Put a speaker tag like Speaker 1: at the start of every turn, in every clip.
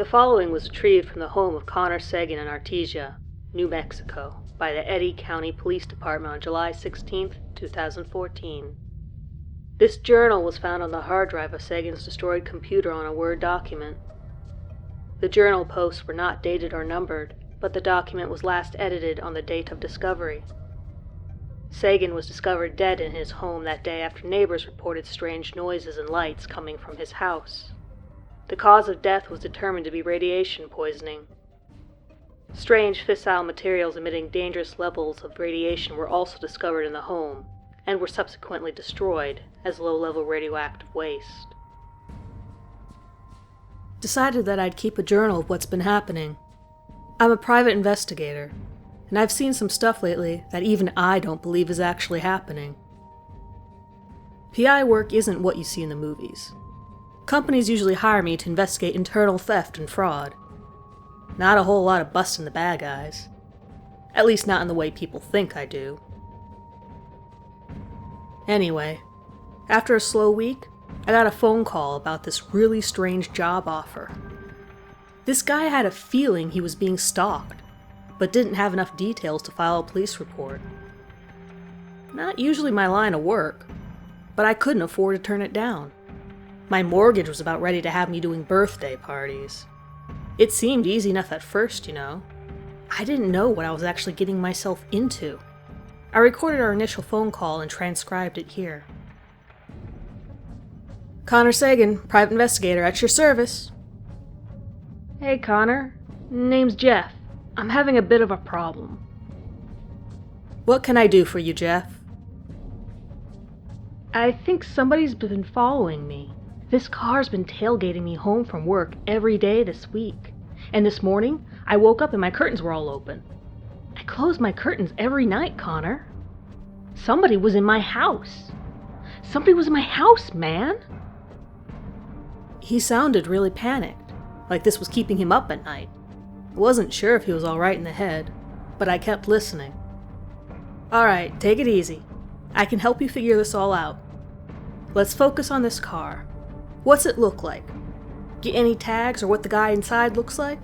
Speaker 1: The following was retrieved from the home of Connor Sagan in Artesia, New Mexico, by the Eddy County Police Department on July 16, 2014. This journal was found on the hard drive of Sagan's destroyed computer on a Word document. The journal posts were not dated or numbered, but the document was last edited on the date of discovery. Sagan was discovered dead in his home that day after neighbors reported strange noises and lights coming from his house. The cause of death was determined to be radiation poisoning. Strange fissile materials emitting dangerous levels of radiation were also discovered in the home, and were subsequently destroyed as low-level radioactive waste.
Speaker 2: Decided that I'd keep a journal of what's been happening. I'm a private investigator, and I've seen some stuff lately that even I don't believe is actually happening. PI work isn't what you see in the movies. Companies usually hire me to investigate internal theft and fraud. Not a whole lot of busting the bad guys. At least not in the way people think I do. Anyway, after a slow week, I got a phone call about this really strange job offer. This guy had a feeling he was being stalked, but didn't have enough details to file a police report. Not usually my line of work, but I couldn't afford to turn it down. My mortgage was about ready to have me doing birthday parties. It seemed easy enough at first, you know. I didn't know what I was actually getting myself into. I recorded our initial phone call and transcribed it here. Connor Sagan, private investigator, at your service.
Speaker 1: Hey, Connor. Name's Jeff. I'm having a bit of a problem.
Speaker 2: What can I do for you, Jeff?
Speaker 1: I think somebody's been following me. This car's been tailgating me home from work every day this week. And this morning, I woke up and my curtains were all open. I close my curtains every night, Connor. Somebody was in my house. Somebody was in my house, man.
Speaker 2: He sounded really panicked, like this was keeping him up at night. I wasn't sure if he was alright in the head, but I kept listening. Alright, take it easy. I can help you figure this all out. Let's focus on this car. What's it look like? Get any tags or what the guy inside looks like?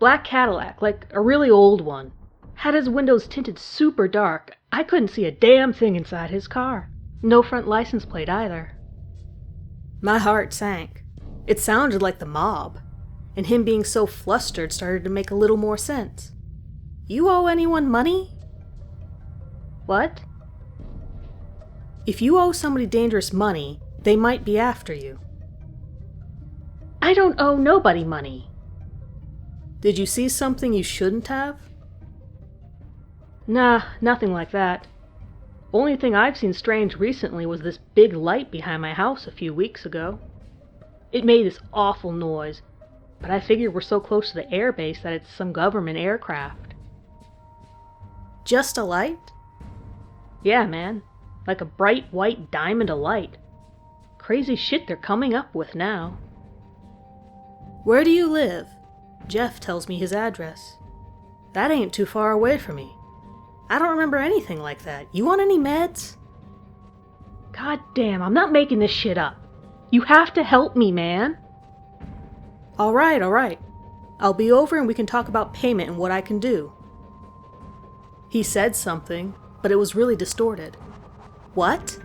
Speaker 1: Black Cadillac, like a really old one. Had his windows tinted super dark. I couldn't see a damn thing inside his car. No front license plate either.
Speaker 2: My heart sank. It sounded like the mob, and him being so flustered started to make a little more sense. You owe anyone money?
Speaker 1: What?
Speaker 2: If you owe somebody dangerous money, they might be after you.
Speaker 1: I don't owe nobody money.
Speaker 2: Did you see something you shouldn't have?
Speaker 1: Nah, nothing like that. Only thing I've seen strange recently was this big light behind my house a few weeks ago. It made this awful noise, but I figured we're so close to the air base that it's some government aircraft.
Speaker 2: Just a light?
Speaker 1: Yeah, man. Like a bright white diamond of light. Crazy shit they're coming up with now.
Speaker 2: Where do you live? Jeff tells me his address. That ain't too far away from me. I don't remember anything like that. You want any meds?
Speaker 1: God damn, I'm not making this shit up. You have to help me, man.
Speaker 2: Alright. I'll be over and we can talk about payment and what I can do. He said something, but it was really distorted. What?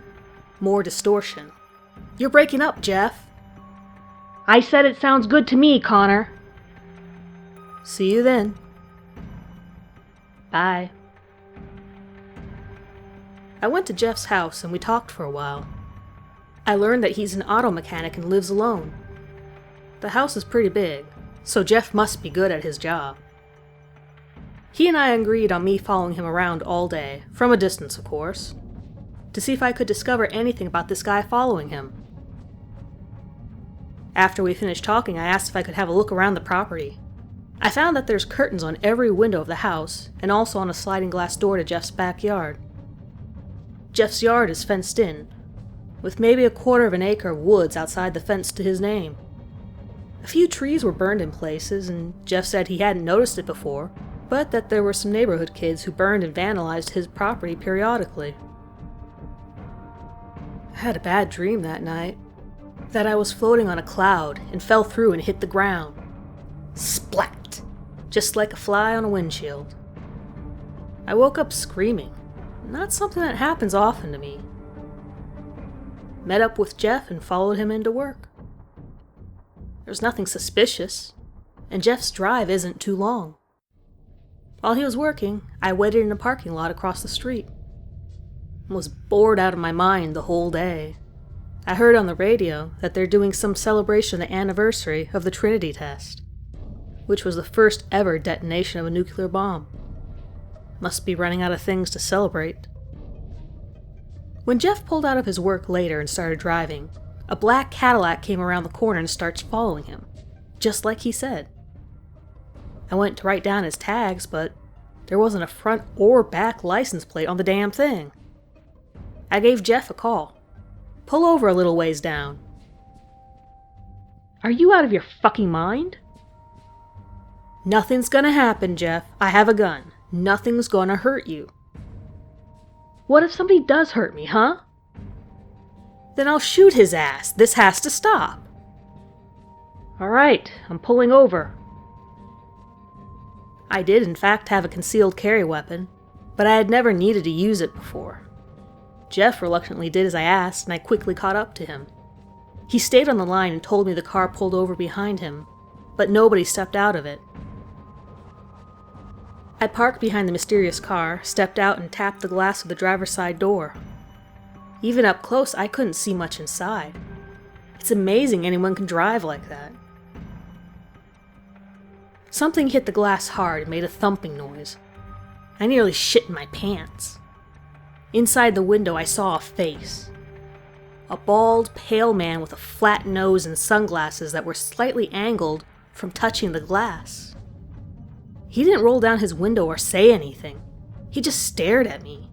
Speaker 2: More distortion. You're breaking up, Jeff.
Speaker 1: I said it sounds good to me, Connor.
Speaker 2: See you then.
Speaker 1: Bye.
Speaker 2: I went to Jeff's house and we talked for a while. I learned that he's an auto mechanic and lives alone. The house is pretty big, so Jeff must be good at his job. He and I agreed on me following him around all day, from a distance of course, to see if I could discover anything about this guy following him. After we finished talking, I asked if I could have a look around the property. I found that there's curtains on every window of the house, and also on a sliding glass door to Jeff's backyard. Jeff's yard is fenced in, with maybe 1/4 of an acre of woods outside the fence to his name. A few trees were burned in places, and Jeff said he hadn't noticed it before, but that there were some neighborhood kids who burned and vandalized his property periodically. I had a bad dream that night. that I was floating on a cloud and fell through and hit the ground. Splat! Just like a fly on a windshield. I woke up screaming. Not something that happens often to me. Met up with Jeff and followed him into work. There's nothing suspicious, and Jeff's drive isn't too long. While he was working, I waited in a parking lot across the street. I was bored out of my mind the whole day. I heard on the radio that they're doing some celebration of the anniversary of the Trinity test, which was the first ever detonation of a nuclear bomb. Must be running out of things to celebrate. When Jeff pulled out of his work later and started driving, a black Cadillac came around the corner and starts following him, just like he said. I went to write down his tags, but there wasn't a front or back license plate on the damn thing. I gave Jeff a call. Pull over a little ways down. Are you out of your fucking mind? Nothing's gonna happen, Jeff. I have a gun. Nothing's gonna hurt you. What if somebody does hurt me, huh? Then I'll shoot his ass. This has to stop. Alright, I'm pulling over. I did in fact have a concealed carry weapon, but I had never needed to use it before. Jeff reluctantly did as I asked, and I quickly caught up to him. He stayed on the line and told me the car pulled over behind him, but nobody stepped out of it. I parked behind the mysterious car, stepped out, and tapped the glass of the driver's side door. Even up close, I couldn't see much inside. It's amazing anyone can drive like that. Something hit the glass hard and made a thumping noise. I nearly shit in my pants. Inside the window, I saw a face. A bald, pale man with a flat nose and sunglasses that were slightly angled from touching the glass. He didn't roll down his window or say anything. He just stared at me.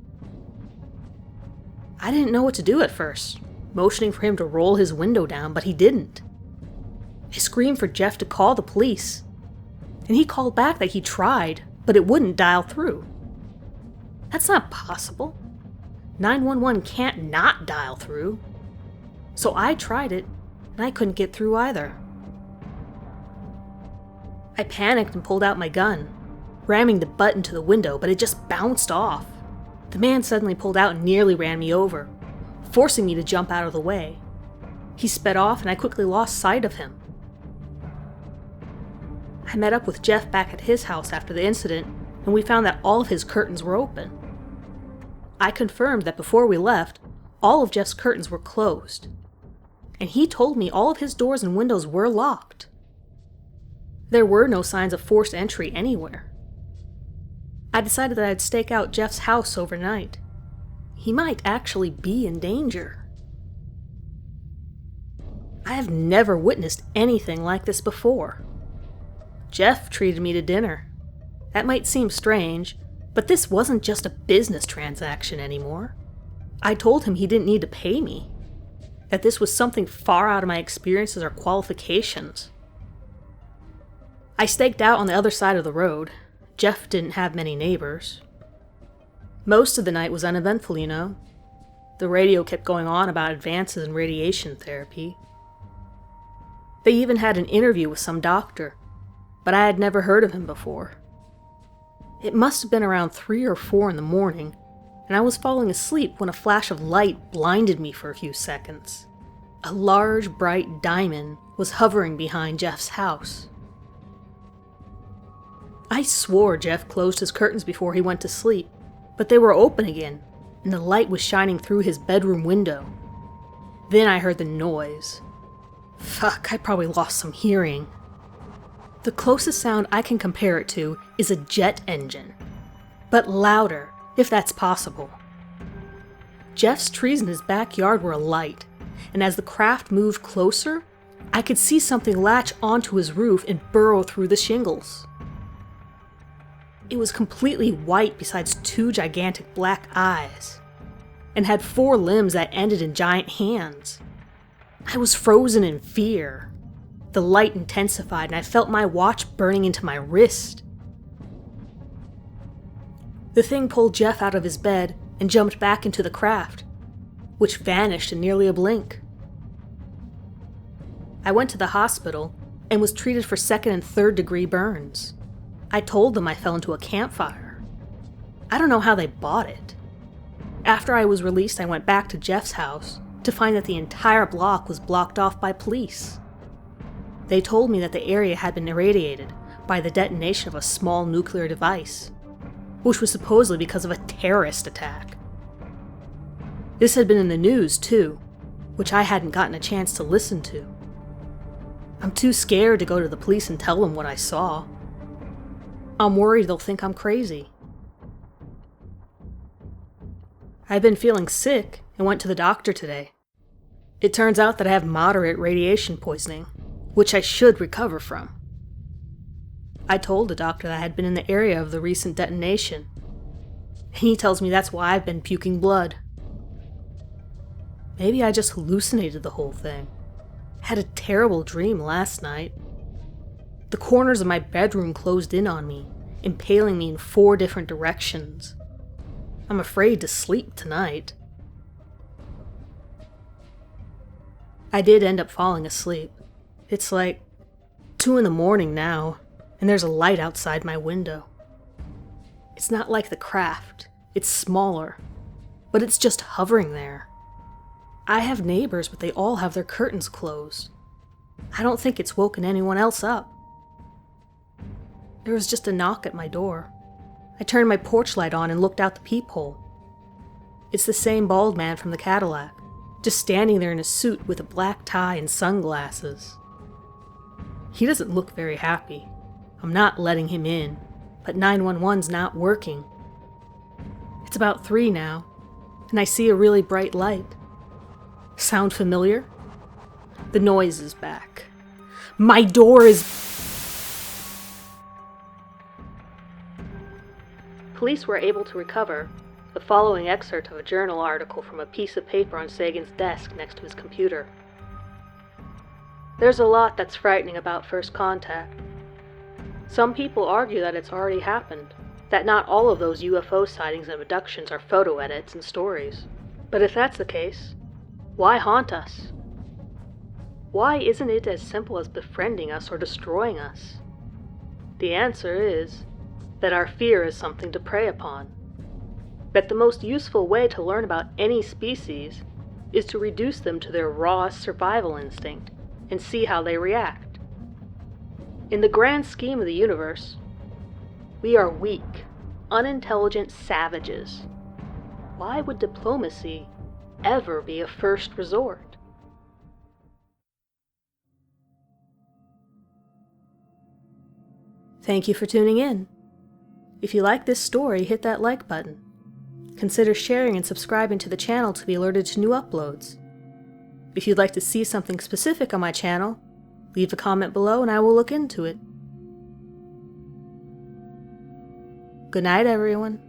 Speaker 2: I didn't know what to do at first, motioning for him to roll his window down, but he didn't. I screamed for Jeff to call the police, and he called back that he tried, but it wouldn't dial through. That's not possible. 911 can't not dial through. So I tried it, and I couldn't get through either. I panicked and pulled out my gun, ramming the butt into the window, but it just bounced off. The man suddenly pulled out and nearly ran me over, forcing me to jump out of the way. He sped off, and I quickly lost sight of him. I met up with Jeff back at his house after the incident, and we found that all of his curtains were open. I confirmed that before we left, all of Jeff's curtains were closed, and he told me all of his doors and windows were locked. There were no signs of forced entry anywhere. I decided that I'd stake out Jeff's house overnight. He might actually be in danger. I have never witnessed anything like this before. Jeff treated me to dinner. That might seem strange, but this wasn't just a business transaction anymore. I told him he didn't need to pay me, that this was something far out of my experiences or qualifications. I staked out on the other side of the road. Jeff didn't have many neighbors. Most of the night was uneventful, you know. The radio kept going on about advances in radiation therapy. They even had an interview with some doctor, but I had never heard of him before. It must have been around 3 or 4 in the morning, and I was falling asleep when a flash of light blinded me for a few seconds. A large, bright diamond was hovering behind Jeff's house. I swore Jeff closed his curtains before he went to sleep, but they were open again, and the light was shining through his bedroom window. Then I heard the noise. Fuck, I probably lost some hearing. The closest sound I can compare it to is a jet engine, but louder, if that's possible. Jeff's trees in his backyard were alight, and as the craft moved closer, I could see something latch onto his roof and burrow through the shingles. It was completely white besides 2 gigantic black eyes, and had 4 limbs that ended in giant hands. I was frozen in fear. The light intensified, and I felt my watch burning into my wrist. The thing pulled Jeff out of his bed and jumped back into the craft, which vanished in nearly a blink. I went to the hospital and was treated for 2nd and 3rd degree burns. I told them I fell into a campfire. I don't know how they bought it. After I was released, I went back to Jeff's house to find that the entire block was blocked off by police. They told me that the area had been irradiated by the detonation of a small nuclear device, which was supposedly because of a terrorist attack. This had been in the news, too, which I hadn't gotten a chance to listen to. I'm too scared to go to the police and tell them what I saw. I'm worried they'll think I'm crazy. I've been feeling sick and went to the doctor today. It turns out that I have moderate radiation poisoning, which I should recover from. I told the doctor that I had been in the area of the recent detonation. He tells me that's why I've been puking blood. Maybe I just hallucinated the whole thing. Had a terrible dream last night. The corners of my bedroom closed in on me, impaling me in 4 different directions. I'm afraid to sleep tonight. I did end up falling asleep. It's like 2 in the morning now, and there's a light outside my window. It's not like the craft. It's smaller, but it's just hovering there. I have neighbors, but they all have their curtains closed. I don't think it's woken anyone else up. There was just a knock at my door. I turned my porch light on and looked out the peephole. It's the same bald man from the Cadillac, just standing there in a suit with a black tie and sunglasses. He doesn't look very happy. I'm not letting him in, but 911's not working. It's about 3 now, and I see a really bright light. Sound familiar? The noise is back. My door is...
Speaker 1: Police were able to recover the following excerpt of a journal article from a piece of paper on Sagan's desk next to his computer. There's a lot that's frightening about first contact. Some people argue that it's already happened, that not all of those UFO sightings and abductions are photo edits and stories. But if that's the case, why haunt us? Why isn't it as simple as befriending us or destroying us? The answer is that our fear is something to prey upon. That the most useful way to learn about any species is to reduce them to their rawest survival instinct and see how they react. In the grand scheme of the universe, we are weak, unintelligent savages. Why would diplomacy ever be a first resort?
Speaker 2: Thank you for tuning in. If you like this story, hit that like button. Consider sharing and subscribing to the channel to be alerted to new uploads. If you'd like to see something specific on my channel, leave a comment below and I will look into it. Good night, everyone.